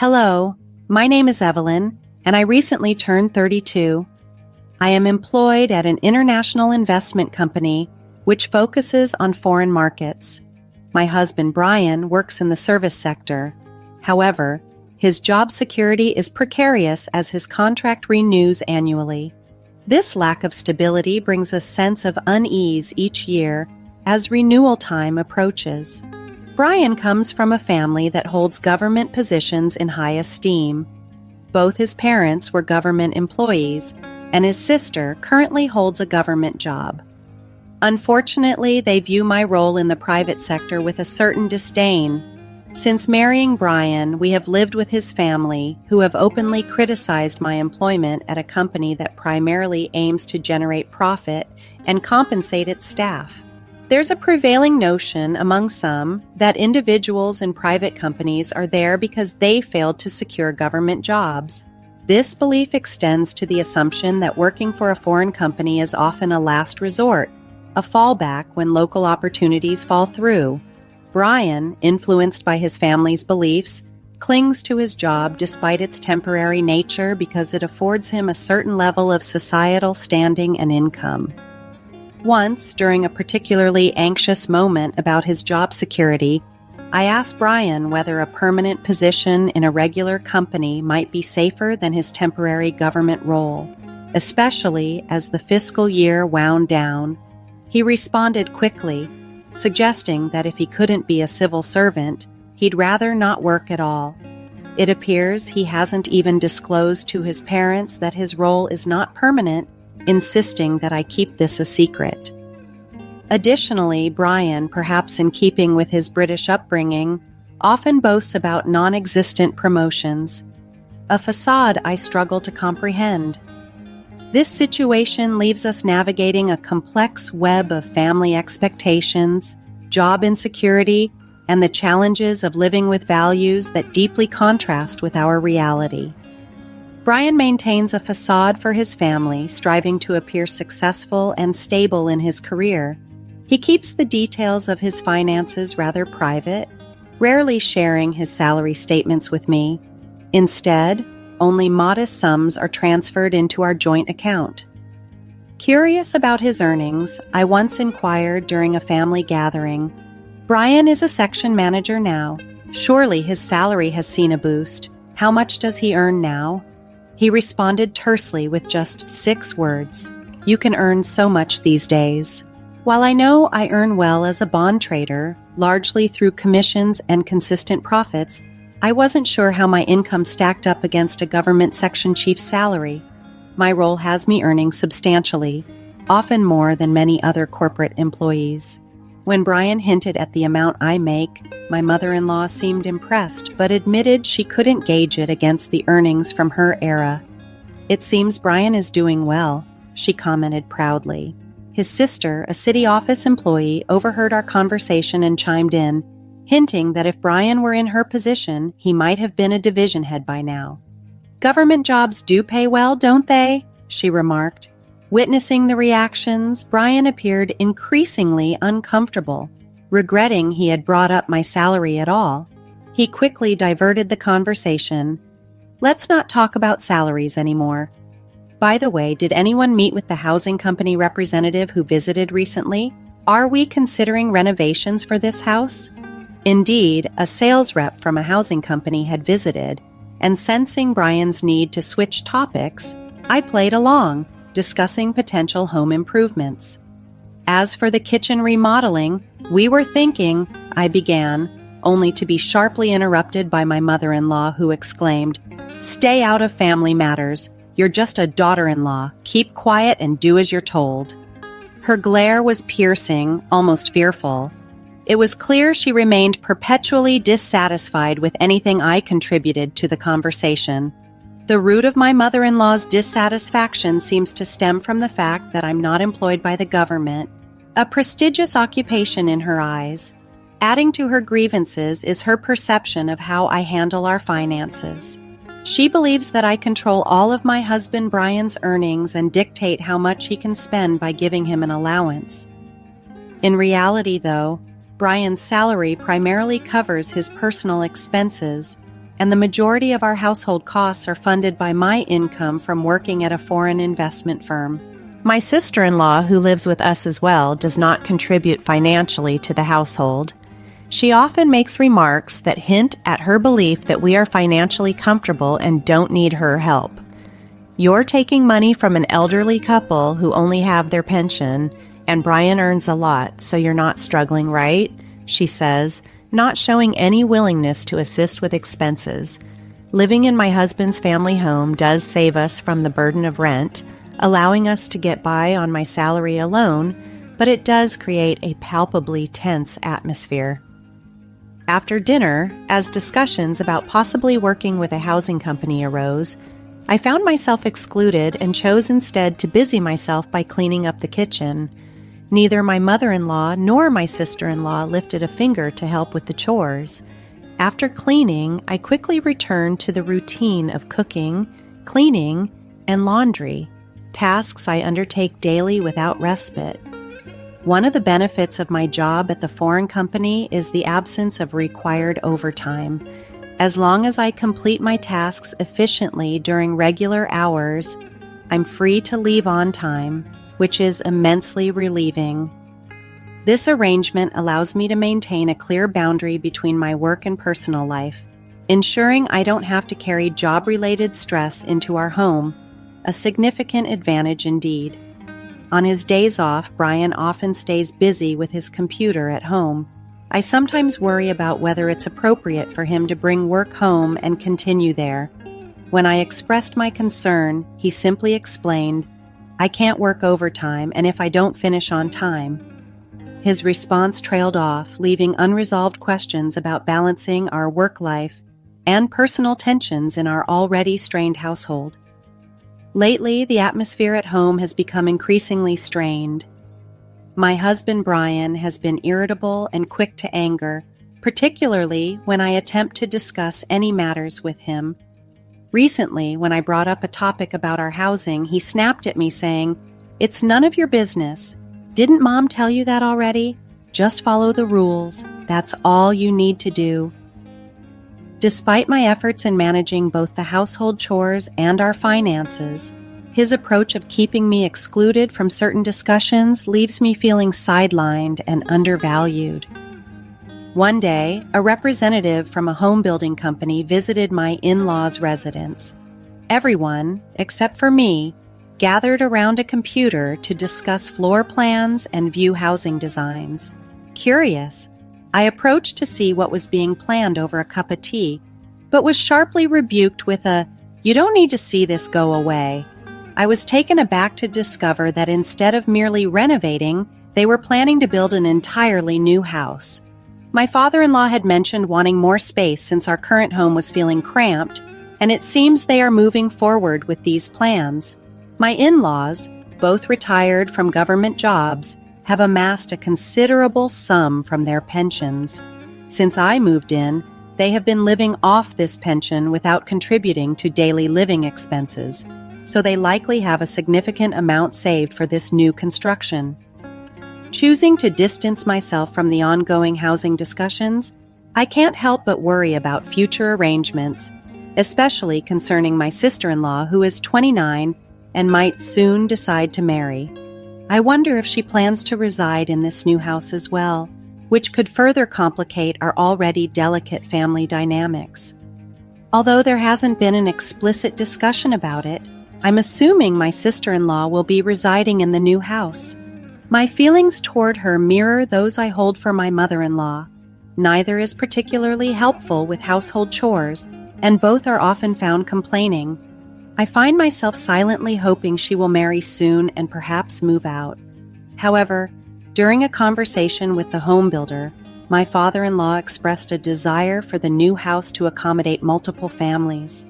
Hello, my name is Evelyn, and I recently turned 32. I am employed at an international investment company which focuses on foreign markets. My husband, Brian, works in the service sector. However, his job security is precarious as his contract renews annually. This lack of stability brings a sense of unease each year as renewal time approaches. Brian comes from a family that holds government positions in high esteem. Both his parents were government employees, and his sister currently holds a government job. Unfortunately, they view my role in the private sector with a certain disdain. Since marrying Brian, we have lived with his family, who have openly criticized my employment at a company that primarily aims to generate profit and compensate its staff. There's a prevailing notion among some that individuals in private companies are there because they failed to secure government jobs. This belief extends to the assumption that working for a foreign company is often a last resort, a fallback when local opportunities fall through. Brian, influenced by his family's beliefs, clings to his job despite its temporary nature because it affords him a certain level of societal standing and income. Once, during a particularly anxious moment about his job security, I asked Brian whether a permanent position in a regular company might be safer than his temporary government role, especially as the fiscal year wound down. He responded quickly, suggesting that if he couldn't be a civil servant, he'd rather not work at all. It appears he hasn't even disclosed to his parents that his role is not permanent, insisting that I keep this a secret. Additionally, Brian, perhaps in keeping with his British upbringing, often boasts about non-existent promotions, a facade I struggle to comprehend. This situation leaves us navigating a complex web of family expectations, job insecurity, and the challenges of living with values that deeply contrast with our reality. Brian maintains a facade for his family, striving to appear successful and stable in his career. He keeps the details of his finances rather private, rarely sharing his salary statements with me. Instead, only modest sums are transferred into our joint account. Curious about his earnings, I once inquired during a family gathering, "Brian is a section manager now. Surely his salary has seen a boost. How much does he earn now?" He responded tersely with just 6 words, "You can earn so much these days." While I know I earn well as a bond trader, largely through commissions and consistent profits, I wasn't sure how my income stacked up against a government section chief's salary. My role has me earning substantially, often more than many other corporate employees. When Brian hinted at the amount I make, my mother-in-law seemed impressed, but admitted she couldn't gauge it against the earnings from her era. "It seems Brian is doing well," she commented proudly. His sister, a city office employee, overheard our conversation and chimed in, hinting that if Brian were in her position, he might have been a division head by now. "Government jobs do pay well, don't they?" she remarked. Witnessing the reactions, Brian appeared increasingly uncomfortable, regretting he had brought up my salary at all. He quickly diverted the conversation. "Let's not talk about salaries anymore. By the way, did anyone meet with the housing company representative who visited recently? Are we considering renovations for this house?" Indeed, a sales rep from a housing company had visited, and sensing Brian's need to switch topics, I played along, discussing potential home improvements. "As for the kitchen remodeling, we were thinking," I began, only to be sharply interrupted by my mother-in-law, who exclaimed, "Stay out of family matters. You're just a daughter-in-law. Keep quiet and do as you're told." Her glare was piercing, almost fearful. It was clear she remained perpetually dissatisfied with anything I contributed to the conversation. The root of my mother-in-law's dissatisfaction seems to stem from the fact that I'm not employed by the government, a prestigious occupation in her eyes. Adding to her grievances is her perception of how I handle our finances. She believes that I control all of my husband Brian's earnings and dictate how much he can spend by giving him an allowance. In reality, though, Brian's salary primarily covers his personal expenses, and the majority of our household costs are funded by my income from working at a foreign investment firm. My sister-in-law, who lives with us as well, does not contribute financially to the household. She often makes remarks that hint at her belief that we are financially comfortable and don't need her help. You're taking money from an elderly couple who only have their pension, and Brian earns a lot, so you're not struggling, right? She says, not showing any willingness to assist with expenses. Living in my husband's family home does save us from the burden of rent, allowing us to get by on my salary alone, but it does create a palpably tense atmosphere. After dinner, as discussions about possibly working with a housing company arose, I found myself excluded and chose instead to busy myself by cleaning up the kitchen. Neither my mother-in-law nor my sister-in-law lifted a finger to help with the chores. After cleaning, I quickly returned to the routine of cooking, cleaning, and laundry, tasks I undertake daily without respite. One of the benefits of my job at the foreign company is the absence of required overtime. As long as I complete my tasks efficiently during regular hours, I'm free to leave on time, which is immensely relieving. This arrangement allows me to maintain a clear boundary between my work and personal life, ensuring I don't have to carry job-related stress into our home, a significant advantage indeed. On his days off, Brian often stays busy with his computer at home. I sometimes worry about whether it's appropriate for him to bring work home and continue there. When I expressed my concern, he simply explained, "I can't work overtime, and if I don't finish on time." His response trailed off, leaving unresolved questions about balancing our work life and personal tensions in our already strained household. Lately, the atmosphere at home has become increasingly strained. My husband, Brian, has been irritable and quick to anger, particularly when I attempt to discuss any matters with him. Recently, when I brought up a topic about our housing, he snapped at me saying, "It's none of your business. Didn't Mom tell you that already? Just follow the rules. That's all you need to do." Despite my efforts in managing both the household chores and our finances, his approach of keeping me excluded from certain discussions leaves me feeling sidelined and undervalued. One day, a representative from a home building company visited my in-laws' residence. Everyone, except for me, gathered around a computer to discuss floor plans and view housing designs. Curious, I approached to see what was being planned over a cup of tea, but was sharply rebuked with a, "You don't need to see this, go away." I was taken aback to discover that instead of merely renovating, they were planning to build an entirely new house. My father-in-law had mentioned wanting more space since our current home was feeling cramped, and it seems they are moving forward with these plans. My in-laws, both retired from government jobs, have amassed a considerable sum from their pensions. Since I moved in, they have been living off this pension without contributing to daily living expenses, so they likely have a significant amount saved for this new construction. Choosing to distance myself from the ongoing housing discussions, I can't help but worry about future arrangements, especially concerning my sister-in-law, who is 29 and might soon decide to marry. I wonder if she plans to reside in this new house as well, which could further complicate our already delicate family dynamics. Although there hasn't been an explicit discussion about it, I'm assuming my sister-in-law will be residing in the new house. My feelings toward her mirror those I hold for my mother-in-law. Neither is particularly helpful with household chores, and both are often found complaining. I find myself silently hoping she will marry soon and perhaps move out. However, during a conversation with the home builder, my father-in-law expressed a desire for the new house to accommodate multiple families.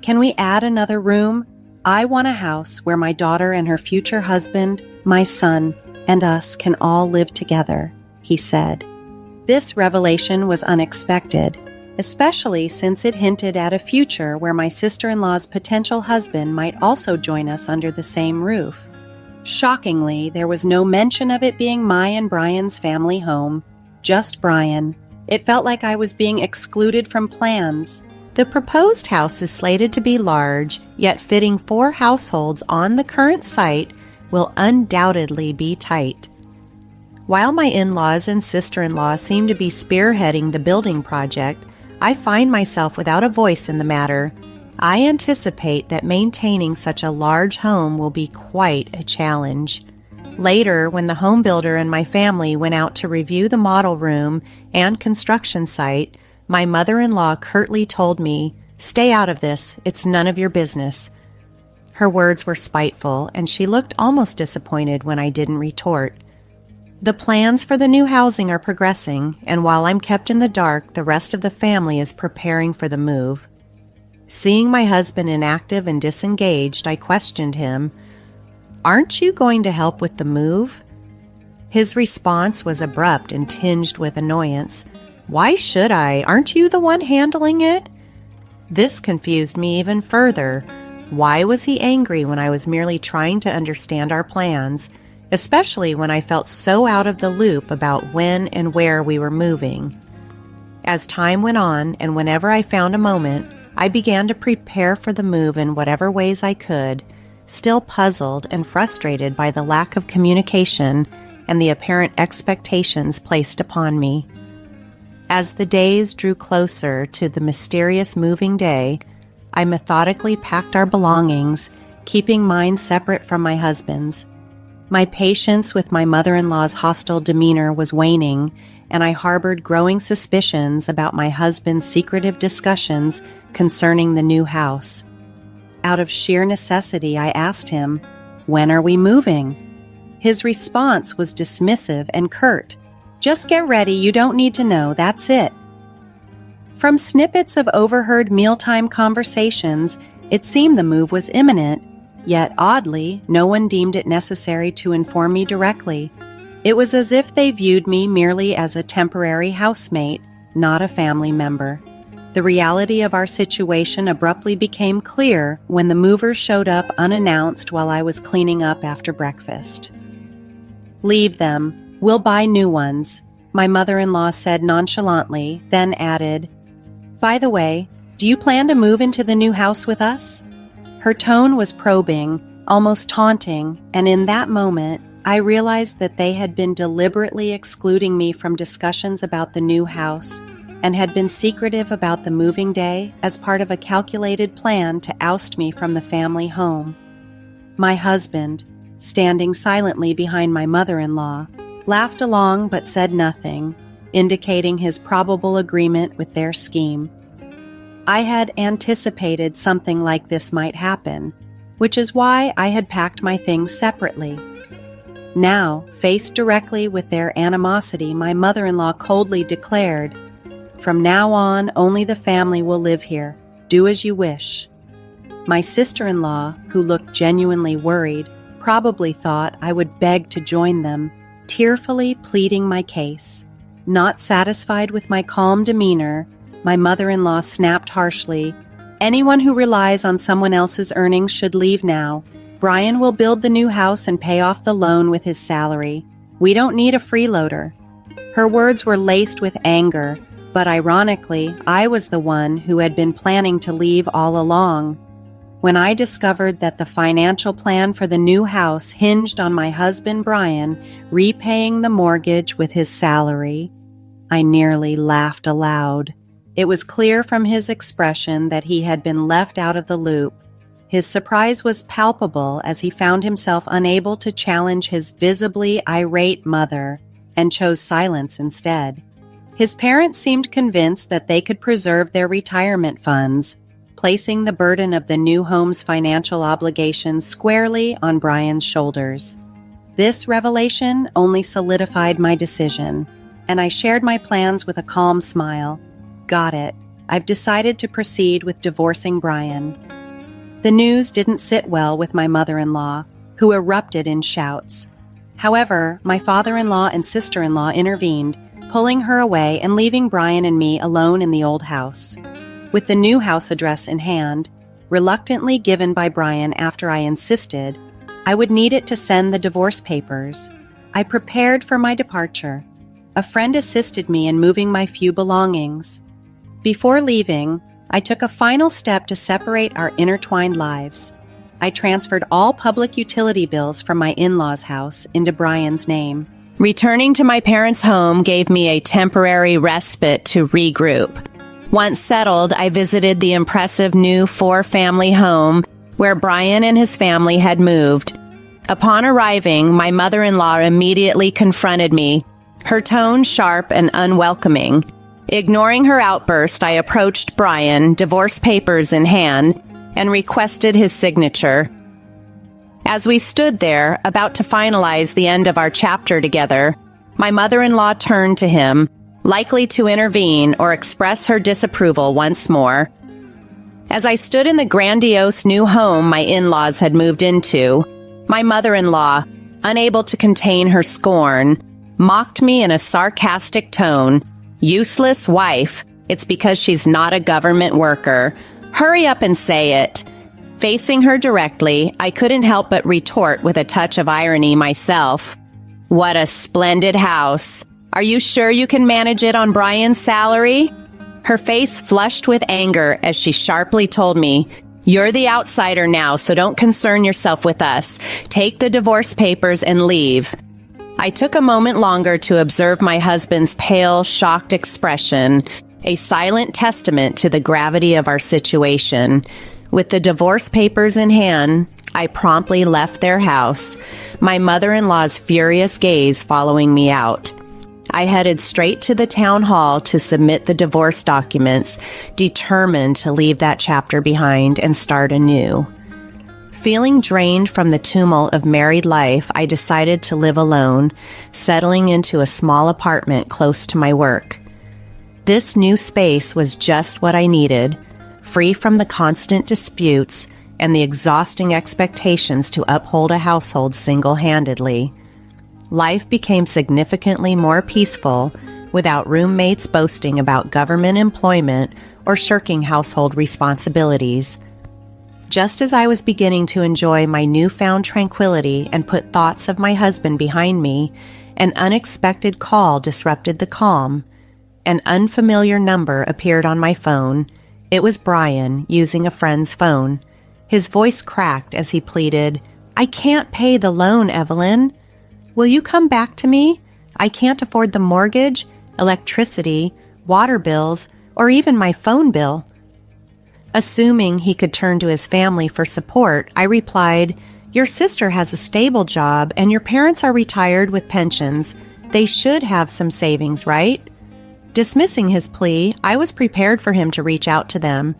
"Can we add another room? I want a house where my daughter and her future husband, my son, and us can all live together," he said. This revelation was unexpected, especially since it hinted at a future where my sister-in-law's potential husband might also join us under the same roof. Shockingly, there was no mention of it being my and Brian's family home, just Brian. It felt like I was being excluded from plans, The proposed house is slated to be large, yet fitting 4 households on the current site will undoubtedly be tight. While my in-laws and sister-in-law seem to be spearheading the building project, I find myself without a voice in the matter. I anticipate that maintaining such a large home will be quite a challenge. Later, when the home builder and my family went out to review the model room and construction site, my mother-in-law curtly told me, "Stay out of this, it's none of your business." Her words were spiteful, and she looked almost disappointed when I didn't retort. The plans for the new housing are progressing, and while I'm kept in the dark, the rest of the family is preparing for the move. Seeing my husband inactive and disengaged, I questioned him, "Aren't you going to help with the move?" His response was abrupt and tinged with annoyance. "Why should I? Aren't you the one handling it?" This confused me even further. Why was he angry when I was merely trying to understand our plans, especially when I felt so out of the loop about when and where we were moving? As time went on, and whenever I found a moment, I began to prepare for the move in whatever ways I could, still puzzled and frustrated by the lack of communication and the apparent expectations placed upon me. As the days drew closer to the mysterious moving day, I methodically packed our belongings, keeping mine separate from my husband's. My patience with my mother-in-law's hostile demeanor was waning, and I harbored growing suspicions about my husband's secretive discussions concerning the new house. Out of sheer necessity, I asked him, "When are we moving?" His response was dismissive and curt. "Just get ready, you don't need to know, that's it." From snippets of overheard mealtime conversations, it seemed the move was imminent, yet oddly, no one deemed it necessary to inform me directly. It was as if they viewed me merely as a temporary housemate, not a family member. The reality of our situation abruptly became clear when the movers showed up unannounced while I was cleaning up after breakfast. "Leave them. We'll buy new ones," my mother-in-law said nonchalantly, then added, "By the way, do you plan to move into the new house with us?" Her tone was probing, almost taunting, and in that moment, I realized that they had been deliberately excluding me from discussions about the new house and had been secretive about the moving day as part of a calculated plan to oust me from the family home. My husband, standing silently behind my mother-in-law, laughed along but said nothing, indicating his probable agreement with their scheme. I had anticipated something like this might happen, which is why I had packed my things separately. Now, faced directly with their animosity, my mother-in-law coldly declared, "From now on, only the family will live here. Do as you wish." My sister-in-law, who looked genuinely worried, probably thought I would beg to join them, tearfully pleading my case. Not satisfied with my calm demeanor, my mother-in-law snapped harshly, "Anyone who relies on someone else's earnings should leave now. Brian will build the new house and pay off the loan with his salary. We don't need a freeloader." Her words were laced with anger, but ironically, I was the one who had been planning to leave all along. When I discovered that the financial plan for the new house hinged on my husband Brian repaying the mortgage with his salary, I nearly laughed aloud. It was clear from his expression that he had been left out of the loop. His surprise was palpable as he found himself unable to challenge his visibly irate mother and chose silence instead. His parents seemed convinced that they could preserve their retirement funds, placing the burden of the new home's financial obligations squarely on Brian's shoulders. This revelation only solidified my decision, and I shared my plans with a calm smile. "Got it. I've decided to proceed with divorcing Brian." The news didn't sit well with my mother-in-law, who erupted in shouts. However, my father-in-law and sister-in-law intervened, pulling her away and leaving Brian and me alone in the old house. With the new house address in hand, reluctantly given by Brian after I insisted, I would need it to send the divorce papers. I prepared for my departure. A friend assisted me in moving my few belongings. Before leaving, I took a final step to separate our intertwined lives. I transferred all public utility bills from my in-laws' house into Brian's name. Returning to my parents' home gave me a temporary respite to regroup. Once settled, I visited the impressive new 4-family home where Brian and his family had moved. Upon arriving, my mother-in-law immediately confronted me, her tone sharp and unwelcoming. Ignoring her outburst, I approached Brian, divorce papers in hand, and requested his signature. As we stood there, about to finalize the end of our chapter together, my mother-in-law turned to him, likely to intervene or express her disapproval once more. As I stood in the grandiose new home my in-laws had moved into, my mother-in-law, unable to contain her scorn, mocked me in a sarcastic tone. "Useless wife. It's because she's not a government worker. Hurry up and say it." Facing her directly, I couldn't help but retort with a touch of irony myself. "What a splendid house. Are you sure you can manage it on Brian's salary?" Her face flushed with anger as she sharply told me, "You're the outsider now, so don't concern yourself with us. Take the divorce papers and leave." I took a moment longer to observe my husband's pale, shocked expression, a silent testament to the gravity of our situation. With the divorce papers in hand, I promptly left their house, my mother-in-law's furious gaze following me out. I headed straight to the town hall to submit the divorce documents, determined to leave that chapter behind and start anew. Feeling drained from the tumult of married life, I decided to live alone, settling into a small apartment close to my work. This new space was just what I needed, free from the constant disputes and the exhausting expectations to uphold a household single-handedly. Life became significantly more peaceful without roommates boasting about government employment or shirking household responsibilities. Just as I was beginning to enjoy my newfound tranquility and put thoughts of my husband behind me, an unexpected call disrupted the calm. An unfamiliar number appeared on my phone. It was Brian using a friend's phone. His voice cracked as he pleaded, "I can't pay the loan, Evelyn. Will you come back to me? I can't afford the mortgage, electricity, water bills, or even my phone bill." Assuming he could turn to his family for support, I replied, "Your sister has a stable job and your parents are retired with pensions. They should have some savings, right?" Dismissing his plea, I was prepared for him to reach out to them.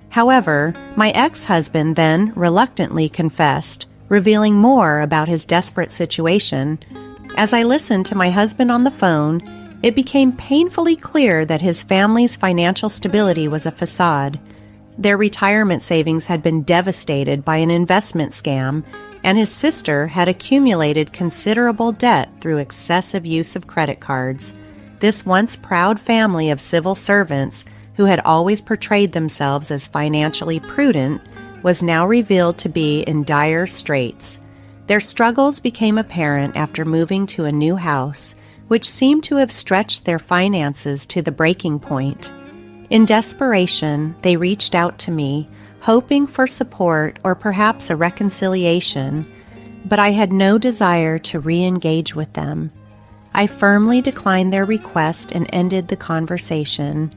However, my ex-husband then reluctantly confessed, revealing more about his desperate situation. As I listened to my husband on the phone, it became painfully clear that his family's financial stability was a facade. Their retirement savings had been devastated by an investment scam, and his sister had accumulated considerable debt through excessive use of credit cards. This once proud family of civil servants, who had always portrayed themselves as financially prudent, was now revealed to be in dire straits. Their struggles became apparent after moving to a new house, which seemed to have stretched their finances to the breaking point. In desperation, they reached out to me, hoping for support or perhaps a reconciliation, but I had no desire to re-engage with them. I firmly declined their request and ended the conversation.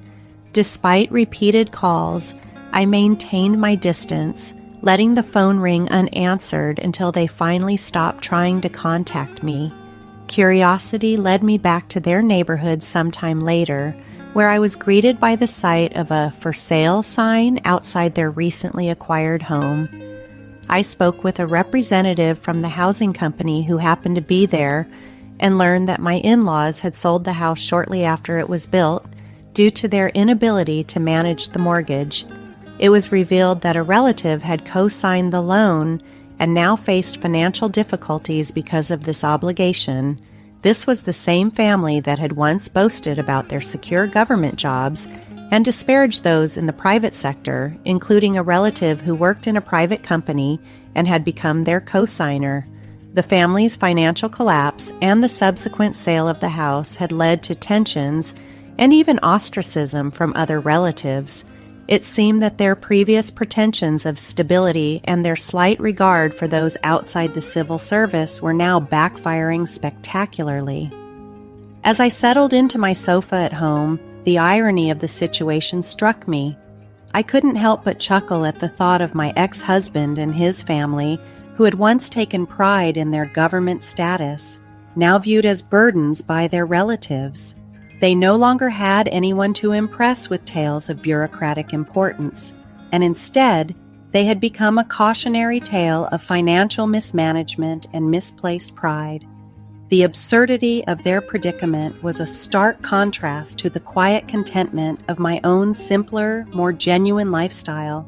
Despite repeated calls, I maintained my distance, letting the phone ring unanswered until they finally stopped trying to contact me. Curiosity led me back to their neighborhood sometime later, where I was greeted by the sight of a "for sale" sign outside their recently acquired home. I spoke with a representative from the housing company who happened to be there and learned that my in-laws had sold the house shortly after it was built due to their inability to manage the mortgage. It was revealed that a relative had co-signed the loan and now faced financial difficulties because of this obligation. This was the same family that had once boasted about their secure government jobs and disparaged those in the private sector, including a relative who worked in a private company and had become their co-signer. The family's financial collapse and the subsequent sale of the house had led to tensions and even ostracism from other relatives. It seemed that their previous pretensions of stability and their slight regard for those outside the civil service were now backfiring spectacularly. As I settled into my sofa at home, the irony of the situation struck me. I couldn't help but chuckle at the thought of my ex-husband and his family, who had once taken pride in their government status, now viewed as burdens by their relatives. They no longer had anyone to impress with tales of bureaucratic importance, and instead, they had become a cautionary tale of financial mismanagement and misplaced pride. The absurdity of their predicament was a stark contrast to the quiet contentment of my own simpler, more genuine lifestyle.